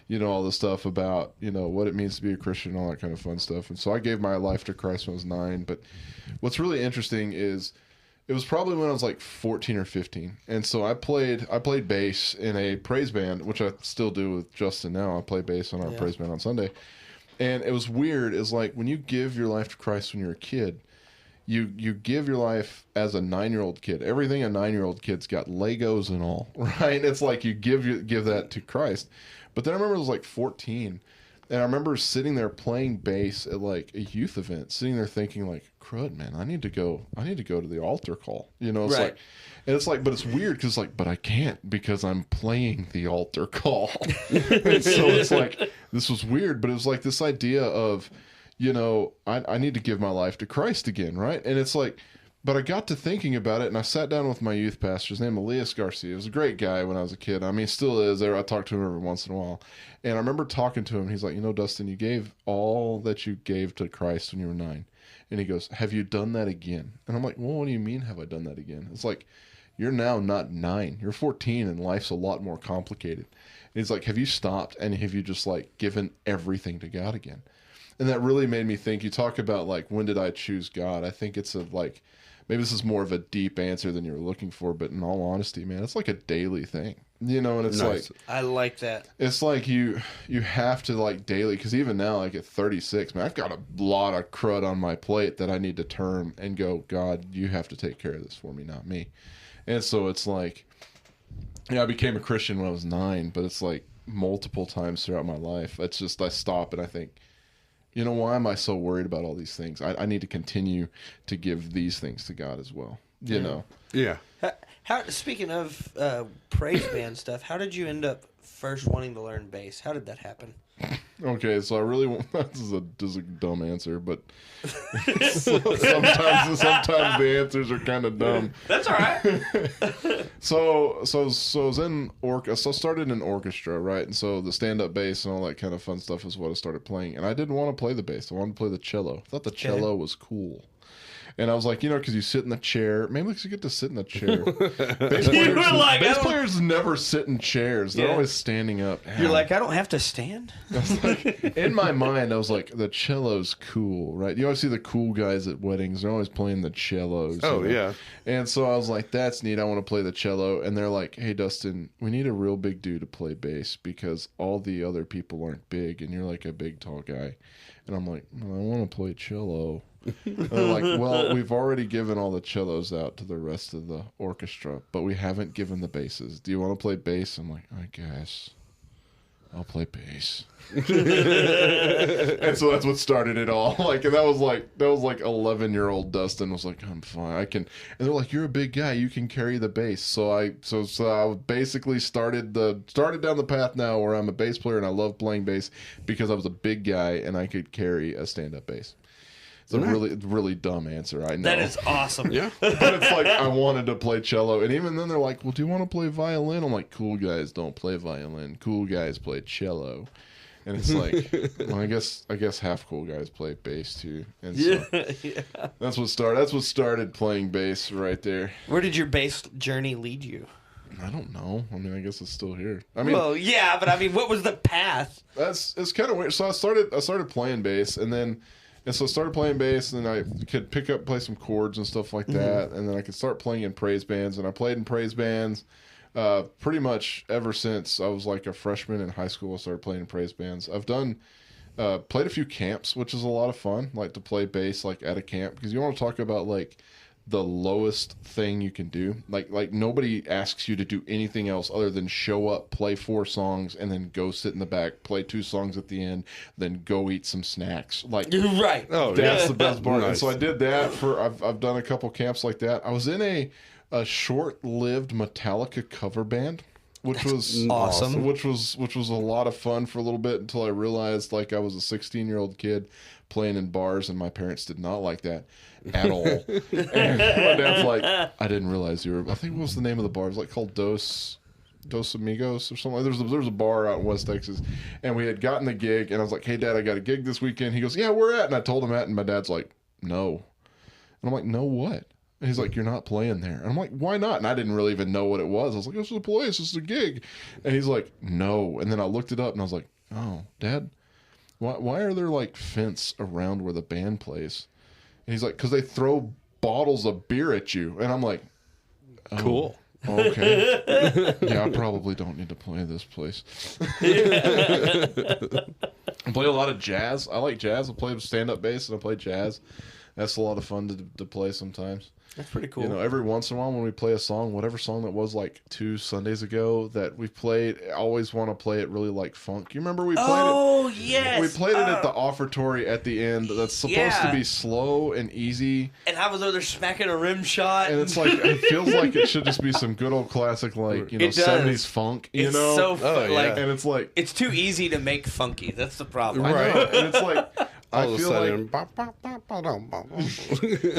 S3: you know, all this stuff about, you know, what it means to be a Christian, all that kind of fun stuff. And so I gave my life to Christ when I was 9. But what's really interesting is it was probably when I was like 14 or 15. And so I played bass in a praise band, which I still do with Justin now. I play bass on our praise band on Sunday. And it was weird. It's like when you give your life to Christ when you're a kid, you give your life as a 9-year-old kid. Everything a 9-year-old kid's got, Legos and all, right? It's like you give that to Christ. But then I remember I was like 14, and I remember sitting there playing bass at like a youth event, sitting there thinking like, crud, man, I need to go to the altar call. You know, it's
S2: Right.
S3: like, and it's like, but it's weird because like, but I can't because I'm playing the altar call. And so it's like, this was weird, but it was like this idea of, you know, I need to give my life to Christ again, right? And it's like, but I got to thinking about it, and I sat down with my youth pastor. His name is Elias Garcia. He was a great guy when I was a kid. I mean, still is. I talk to him every once in a while. And I remember talking to him. He's like, you know, Dustin, you gave all that you gave to Christ when you were 9. And he goes, have you done that again? And I'm like, well, what do you mean, have I done that again? It's like, you're now not 9. You're 14, and life's a lot more complicated. And he's like, have you stopped, and have you just, like, given everything to God again? And that really made me think. You talk about, like, when did I choose God? I think it's like, maybe this is more of a deep answer than you were looking for, but in all honesty, man, it's like a daily thing, you know. And it's
S1: Nice.
S3: like,
S2: I like that.
S3: it's like you have to like daily, because even now, like at 36, man, I've got a lot of crud on my plate that I need to turn and go, God, you have to take care of this for me, not me. And so it's like, yeah, I became a Christian when I was 9, but it's like multiple times throughout my life. It's just, I stop and I think, you know, why am I so worried about all these things? I need to continue to give these things to God as well, you know?
S1: Yeah.
S2: How speaking of praise band stuff, how did you end up first wanting to learn bass? How did that happen?
S3: Okay, so I really want, this is a dumb answer, but sometimes the answers are kind of dumb.
S2: That's all right.
S3: So I was in so I started in orchestra, right? And so the stand-up bass and all that kind of fun stuff is what I started playing. And I didn't want to play the bass. I wanted to play the cello. I thought the cello was cool. And I was like, because you sit in the chair. Maybe because you get to sit in the chair. Bass players never sit in chairs. They're always standing up.
S2: You're like, I don't have to stand?
S3: In my mind, I was like, the cello's cool, right? You always see the cool guys at weddings. They're always playing the cellos.
S1: Oh, yeah.
S3: And so I was like, that's neat. I want to play the cello. And they're like, hey, Dustin, we need a real big dude to play bass because all the other people aren't big, and you're like a big, tall guy. And I'm like, I want to play cello. And they're like, well, we've already given all the cellos out to the rest of the orchestra, but we haven't given the basses. Do you want to play bass? I'm like, I guess I'll play bass. And so that's what started it all. Like, and that was like 11-year-old Dustin was like, I'm fine, I can. And they're like, you're a big guy, you can carry the bass. So I basically started down the path now where I'm a bass player and I love playing bass because I was a big guy and I could carry a stand-up bass. It's a really dumb answer, I know.
S2: That is awesome.
S1: Yeah.
S3: But it's like, I wanted to play cello. And even then they're like, well, do you want to play violin? I'm like, cool guys don't play violin. Cool guys play cello. And it's like, well, I guess half cool guys play bass too. And so that's what started playing bass right there.
S2: Where did your bass journey lead you?
S3: I don't know. I mean, I guess it's still here. I mean,
S2: well, yeah, but I mean, what was the path?
S3: It's kind of weird. So I started playing bass, and so I started playing bass, and then I could play some chords and stuff like that, and then I could start playing in praise bands, and I played in praise bands pretty much ever since I was like a freshman in high school. I started playing in praise bands. I've played a few camps, which is a lot of fun, like to play bass like at a camp, because you want to talk about like the lowest thing you can do. Like nobody asks you to do anything else other than show up, play 4 songs, and then go sit in the back, play 2 songs at the end, then go eat some snacks. Like,
S2: right.
S3: Oh, that's the best part.
S1: Nice.
S3: And so I did that I've done a couple camps like that. I was in a short-lived Metallica cover band, which was
S2: awesome.
S3: Which was a lot of fun for a little bit until I realized like I was a 16-year-old kid playing in bars, and my parents did not like that at all. And my dad's like, I didn't realize you were. I think what was the name of the bar? It was like called Dos Amigos or something. There was a bar out in West Texas, and we had gotten the gig, and I was like, hey Dad, I got a gig this weekend. He goes, yeah, where at? And I told him at, and my dad's like, no. And I'm like, no what? And he's like, you're not playing there. And I'm like, why not? And I didn't really even know what it was. I was like, this is a place, this is a gig. And he's like, no. And then I looked it up, and I was like, oh, Dad, why are there like fence around where the band plays? And he's like, because they throw bottles of beer at you. And I'm like, oh,
S1: Cool.
S3: Okay. Yeah, I probably don't need to play this place. I play a lot of jazz. I like jazz. I play stand-up bass and I play jazz. That's a lot of fun to play sometimes.
S2: That's pretty cool.
S3: You know, every once in a while when we play a song, whatever song that was like 2 Sundays ago that we played, I always want to play it really like funk. You remember we played it?
S2: Oh, yes.
S3: We played it at the offertory at the end. That's supposed to be slow and easy.
S2: And I was over there smacking a rim shot.
S3: And it's like, it feels like it should just be some good old classic, like, 70s funk, you
S2: it's
S3: know?
S2: so fun.
S1: yeah.
S2: Like,
S3: And it's like,
S2: it's too easy to make funky. That's the problem.
S3: I know. And it's like, I
S1: All of a
S3: feel
S1: sudden,
S3: I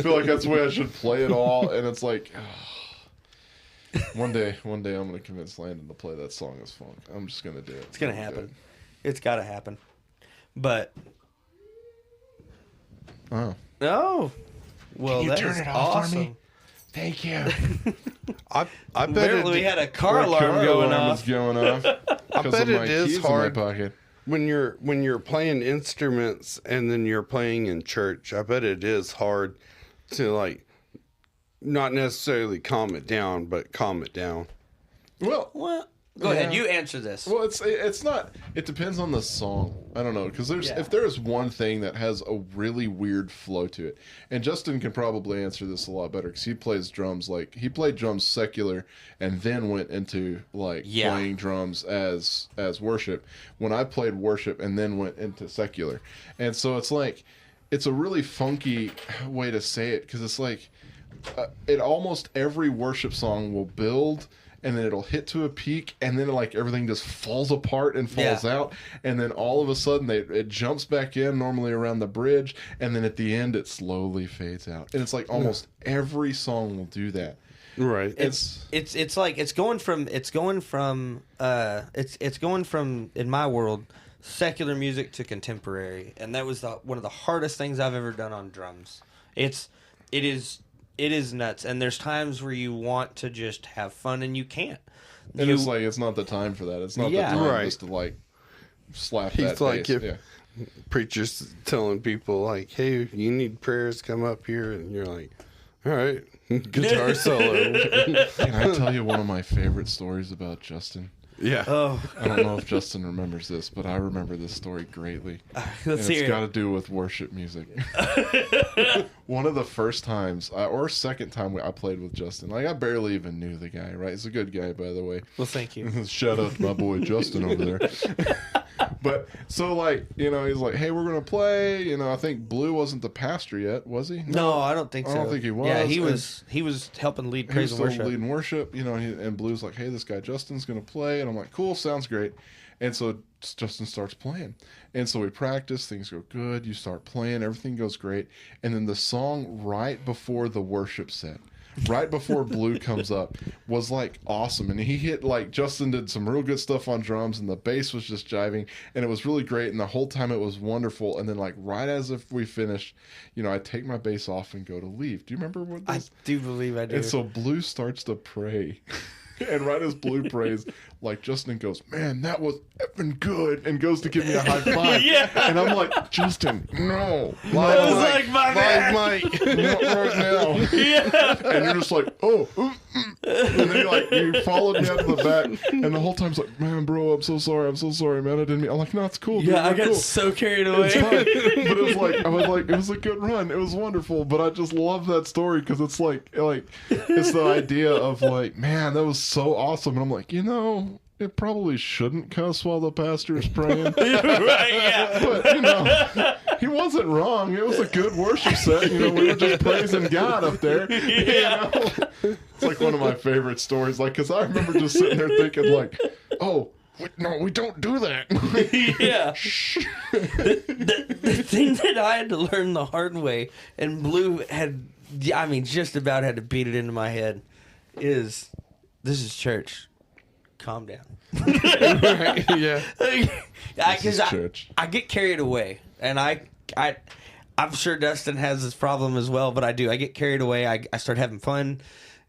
S3: feel like that's the way I should play it all. And it's like, one day I'm going to convince Landon to play that song as funk. I'm just going to do it.
S2: It's going to happen. It's got to happen. But.
S3: Oh.
S2: Oh. Well,
S3: Can you
S2: that
S3: turn
S2: is
S3: it off
S2: awesome.
S3: for me? Thank you.
S1: I bet
S2: Apparently, we had a car
S3: My
S2: alarm
S3: car
S2: going
S3: alarm
S2: off.
S3: is going off.
S1: I bet it is
S3: keys
S1: hard
S3: in my pocket.
S1: when you're playing instruments and then you're playing in church. I bet it is hard to like not necessarily calm it down, but calm it down.
S3: Well,
S2: What? Go ahead. You answer this.
S3: Well, it's not. It depends on the song. I don't know, because if there is one thing that has a really weird flow to it, and Justin can probably answer this a lot better because he plays drums. Like he played drums secular and then went into like playing drums as worship. When I played worship and then went into secular, and so it's like it's a really funky way to say it because it's like it almost every worship song will build. And then it'll hit to a peak, and then like everything just falls apart and falls out, and then all of a sudden it jumps back in normally around the bridge, and then at the end it slowly fades out. And it's like almost every song will do that.
S1: Right.
S2: It's like it's going from in my world secular music to contemporary, and that was one of the hardest things I've ever done on drums. It's It is nuts, and there's times where you want to just have fun and you can't.
S3: And it's like it's not the time for that. It's not the time just to like slap that
S1: like
S3: bass.
S1: preachers telling people like, "Hey, you need prayers? Come up here," and you're like, "All right, guitar solo."
S3: Can I tell you one of my favorite stories about Justin?
S1: Yeah.
S2: Oh,
S3: I don't know if Justin remembers this, but I remember this story greatly.
S2: let's
S3: It's
S2: hear
S3: got to
S2: it.
S3: do with worship music. One of the first times, or second time I played with Justin, like I barely even knew the guy, right? He's a good guy, by the way.
S2: Well, thank you.
S3: Shout out to my boy Justin over there. But so like, you know, he's like, hey, we're going to play. You know, I think Blue wasn't the pastor yet, was he?
S2: No, I don't think so.
S3: I don't think he was.
S2: Yeah, he
S3: And
S2: was. He was helping lead
S3: he was
S2: praise and
S3: still
S2: worship.
S3: leading worship, you know, and Blue's like, hey, this guy Justin's going to play. And I'm like, cool, sounds great. And so Justin starts playing. And so we practice, things go good, you start playing, everything goes great. And then the song right before the worship set, right before Blue comes up, was like awesome. And he hit, like, Justin did some real good stuff on drums, and the bass was just jiving, and it was really great. And the whole time it was wonderful. And then, like, right as if we finished, you know, I take my bass off and go to leave. Do you remember what
S2: I
S3: this?
S2: do believe I do.
S3: And so Blue starts to pray. And right as Blue prays, like, Justin goes, man, that was effing good, and goes to give me a high five.
S2: Yeah.
S3: And I'm like, Justin, no.
S2: I was like, my man.
S1: Mike.
S3: Not right now.
S2: Yeah.
S3: And you're just like, oh. And then you followed me out to the back, and the whole time's like, man, bro, I'm so sorry, man, I didn't mean. I'm like, no, it's cool. Dude,
S2: Yeah, I
S3: we're
S2: got
S3: cool.
S2: so carried away.
S3: It's fine. But it was like, I was like, it was a good run. It was wonderful. But I just love that story because it's like it's the idea of like, man, that was so awesome. And I'm like, you know, it probably shouldn't cuss while the pastor is praying.
S2: Right, yeah.
S3: But, you know, he wasn't wrong. It was a good worship set. You know, we were just praising God up there.
S2: Yeah.
S3: You know? It's like one of my favorite stories. Like, because I remember just sitting there thinking, like, oh, no, we don't do that.
S2: Yeah. The thing that I had to learn the hard way, and Blue had, I mean, just about had to beat it into my head, is this is church. Calm down.
S1: Right, yeah.
S3: This is church.
S2: I get carried away, and I'm sure Dustin has this problem as well, but I do. I get carried away. I start having fun,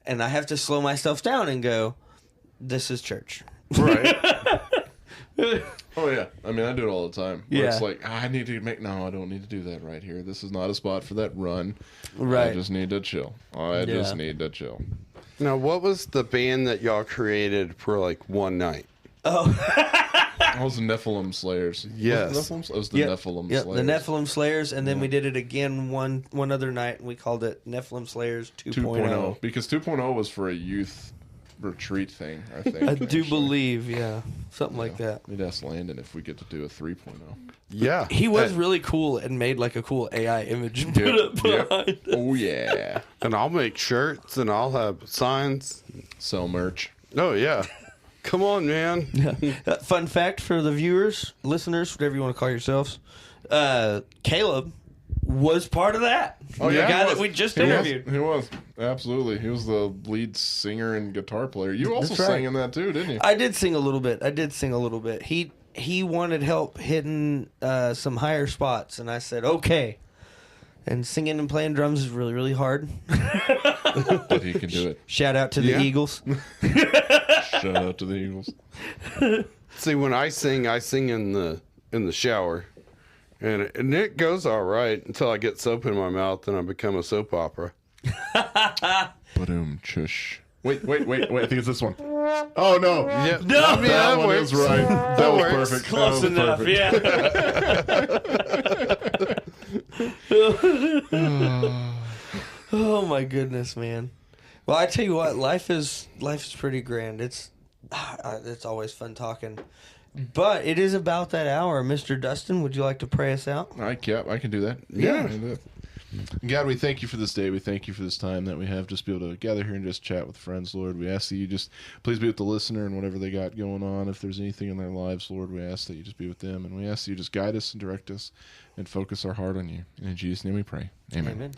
S2: and I have to slow myself down and go, this is church.
S1: Right.
S3: Oh, yeah. I mean, I do it all the time. Where
S2: Yeah.
S3: It's like, I need to no, I don't need to do that right here. This is not a spot for that run.
S2: Right.
S3: I just need to chill. I just
S2: Yeah.
S3: need to chill.
S1: Now, what was the band that y'all created for like one night?
S3: I was the Nephilim Slayers.
S1: Yes.
S3: Was it Nephilim? It was the Nephilim
S2: Yep,
S3: Slayers.
S2: the Nephilim Slayers, and then we did it again one other night, and we called it Nephilim Slayers 2.0.
S3: Because 2.0 was for a youth retreat thing, I think.
S2: I do
S3: actually.
S2: believe, yeah, something like that.
S3: We'd ask Landon if we get to do a 3.0.
S1: Yeah.
S2: He was really cool and made like a cool AI image and put it behind it.
S3: Oh, yeah.
S1: And I'll make shirts and I'll have signs.
S3: Sell merch.
S1: Oh, yeah. Come on, man.
S2: Fun fact for the viewers, listeners, whatever you want to call yourselves, Caleb was part of that.
S3: Oh,
S2: The
S3: yeah,
S2: guy
S3: he
S2: that
S3: was.
S2: we just
S3: He
S2: interviewed.
S3: was. He was. Absolutely. He was the lead singer and guitar player. You also
S2: That's right.
S3: sang in that too, didn't you?
S2: I did sing a little bit. He wanted help hitting some higher spots, and I said, okay. And singing and playing drums is really, really hard.
S3: But he can do it.
S2: Shout out to the
S1: Yeah.
S2: Eagles.
S3: Shout out to the Eagles.
S1: See, when I sing in the shower. And it goes all right until I get soap in my mouth and I become a soap opera.
S3: Ba-doom, chush. Wait. I think it's this one. Oh, no.
S1: Yeah.
S2: No,
S1: I mean,
S3: That one
S1: works.
S3: is right. That was
S1: works.
S3: perfect.
S2: Close
S3: That was
S2: enough,
S3: perfect.
S2: yeah. Oh my goodness, man. Well, I tell you what, life is pretty grand. It's always fun talking. But it is about that hour. Mr. Dustin, would you like to pray us out?
S3: I can do that.
S1: Yeah.
S3: I can do that. God, we thank you for this day. We thank you for this time that we have just be able to gather here and just chat with friends, Lord. We ask that you just please be with the listener and whatever they got going on. If there's anything in their lives, Lord, we ask that you just be with them. And we ask that you just guide us and direct us and focus our heart on you. And in Jesus' name we pray. Amen.
S2: Amen.